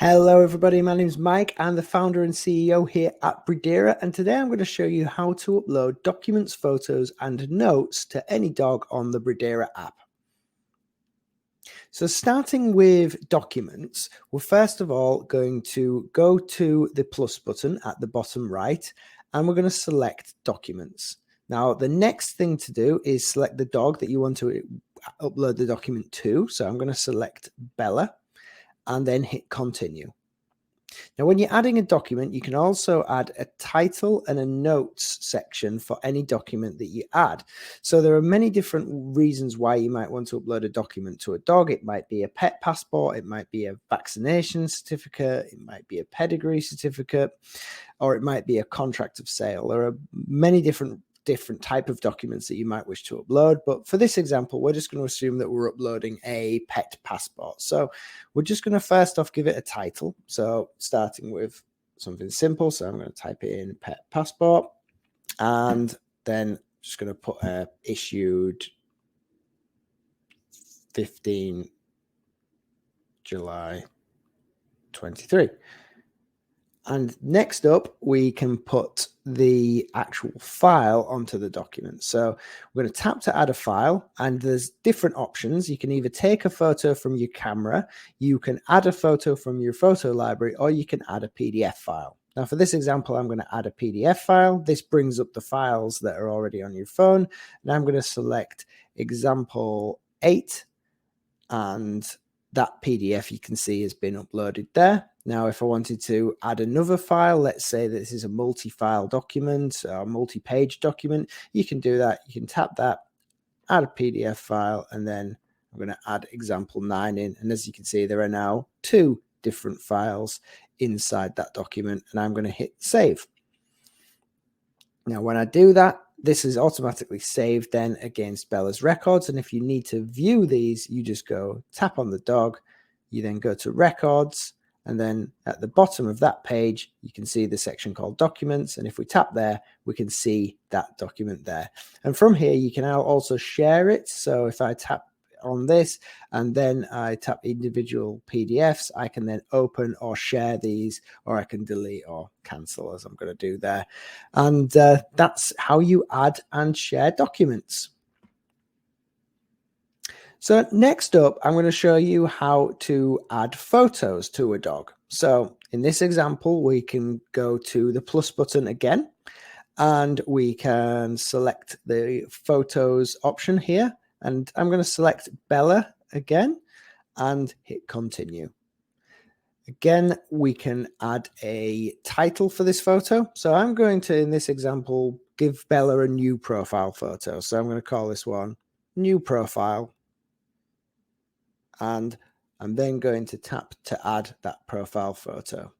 Hello everybody, my name is Mike. I'm the founder and CEO here at Breedera, and today I'm going to show you how to upload documents, photos and notes to any dog on the Breedera app. So starting with documents, we're first of all going to go to the plus button at the bottom right, and we're going to select documents. Now, the next thing to do is select the dog that you want to upload the document to. So I'm going to select Bella and then hit continue. Now, when you're adding a document, you can also add a title and a notes section for any document that you add. So there are many different reasons why you might want to upload a document to a dog. It might be a pet passport, it might be a vaccination certificate, it might be a pedigree certificate, or it might be a contract of sale. There are many different type of documents that you might wish to upload, but for this example we're just going to assume that we're uploading a pet passport. So we're just going to first off give it a title, so starting with something simple. So I'm going to type in pet passport and then just going to put issued 15 July 23. And next up, we can put the actual file onto the document. So we're going to tap to add a file, and there's different options. You can either take a photo from your camera, you can add a photo from your photo library, or you can add a PDF file. Now, for this example, I'm going to add a PDF file. This brings up the files that are already on your phone. And I'm going to select example 8, and that PDF you can see has been uploaded there. Now, if I wanted to add another file, let's say that this is a multi-file document, a multi-page document, you can do that. You can tap that, add a PDF file, and then I'm going to add example 9 in. And as you can see, there are now 2 different files inside that document, and I'm going to hit save. Now, when I do that, this is automatically saved then against Bella's records. And if you need to view these, you just go tap on the dog, you then go to records, and then at the bottom of that page, you can see the section called documents. And if we tap there, we can see that document there. And from here, you can now also share it. So if I tap on this and then I tap individual PDFs, I can then open or share these, or I can delete or cancel, as I'm going to do there. And that's how you add and share documents. So next up, I'm going to show you how to add photos to a dog. So in this example, we can go to the plus button again, and we can select the photos option here. And I'm going to select Bella again and hit continue. Again, we can add a title for this photo. So I'm going to, in this example, give Bella a new profile photo. So I'm going to call this one new profile. And I'm then going to tap to add that profile photo.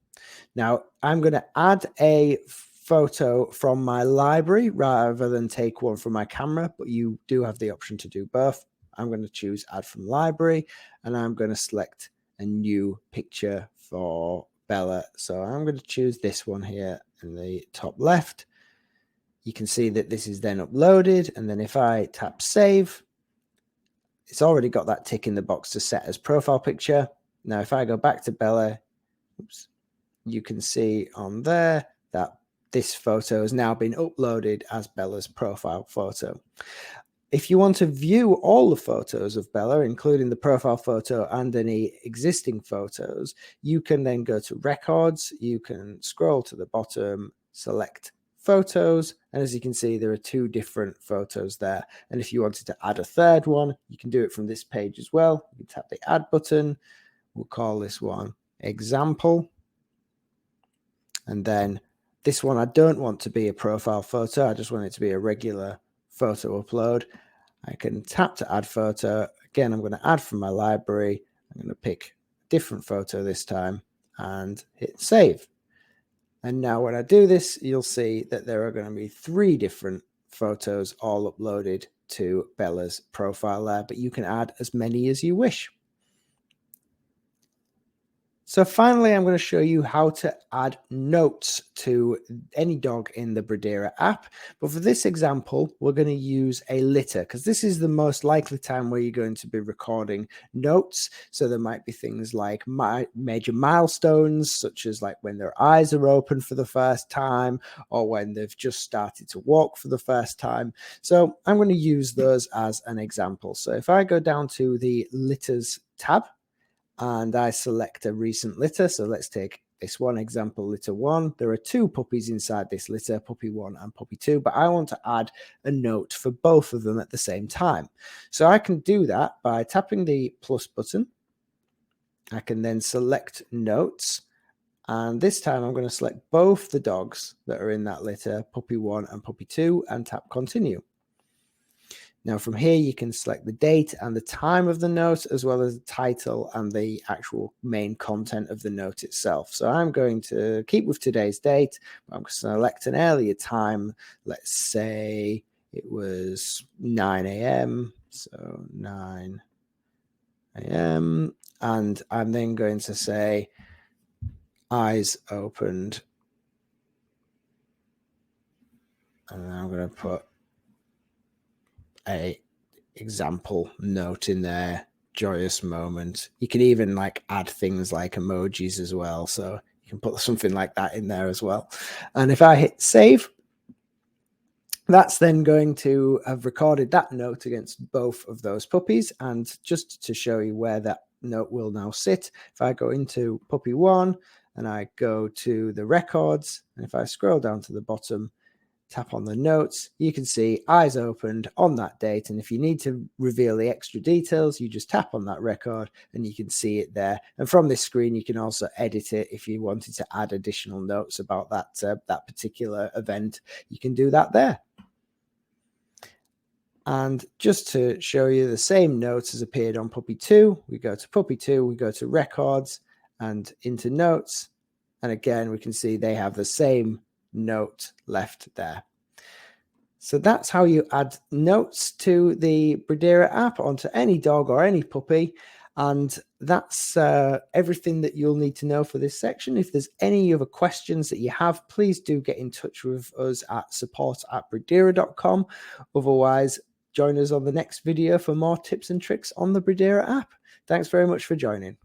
Now I'm going to add a photo from my library rather than take one from my camera, but you do have the option to do both. I'm going to choose add from library, and I'm going to select a new picture for Bella. So I'm going to choose this one here in the top left. You can see that this is then uploaded, and then if I tap save, it's already got that tick in the box to set as profile picture. Now if I go back to Bella, oops, you can see on there that this photo has now been uploaded as Bella's profile photo. If you want to view all the photos of Bella, including the profile photo and any existing photos, you can then go to records, you can scroll to the bottom, select photos, and as you can see, there are 2 different photos there. And if you wanted to add a third one, you can do it from this page as well. You can tap the add button. We'll call this one example. And then this one, I don't want to be a profile photo. I just want it to be a regular photo upload. I can tap to add photo. Again, I'm going to add from my library. I'm going to pick a different photo this time and hit save. And now when I do this, you'll see that there are going to be 3 different photos all uploaded to Bella's profile there, but you can add as many as you wish. So finally, I'm going to show you how to add notes to any dog in the Breedera app. But for this example, we're going to use a litter because this is the most likely time where you're going to be recording notes. So there might be things like major milestones, such as like when their eyes are open for the first time or when they've just started to walk for the first time. So I'm going to use those as an example. So if I go down to the litters tab, and I select a recent litter. So let's take this one example, litter 1. There are 2 puppies inside this litter, puppy 1 and puppy 2, but I want to add a note for both of them at the same time. So I can do that by tapping the plus button. I can then select notes. And this time I'm going to select both the dogs that are in that litter, puppy 1 and puppy 2, and tap continue. Now from here, you can select the date and the time of the note, as well as the title and the actual main content of the note itself. So I'm going to keep with today's date. I'm going to select an earlier time. Let's say it was 9 a.m. So 9 a.m. And I'm then going to say eyes opened. And I'm going to put a example note in there, joyous moment. You can even like add things like emojis as well, so you can put something like that in there as well. And if I hit save, that's then going to have recorded that note against both of those puppies. And just to show you where that note will now sit, if I go into puppy 1 and I go to the records, and if I scroll down to the bottom, tap on the notes, you can see eyes opened on that date. And if you need to reveal the extra details, you just tap on that record and you can see it there. And from this screen, you can also edit it if you wanted to add additional notes about that particular event. You can do that there. And just to show you, the same notes has appeared on puppy 2. We go to puppy 2, we go to records and into notes. And again, we can see they have the same note left there. So that's how you add notes to the Breedera app onto any dog or any puppy. And that's everything that you'll need to know for this section. If there's any other questions that you have, please do get in touch with us at support@breedera.com. Otherwise, join us on the next video for more tips and tricks on the Breedera app. Thanks very much for joining.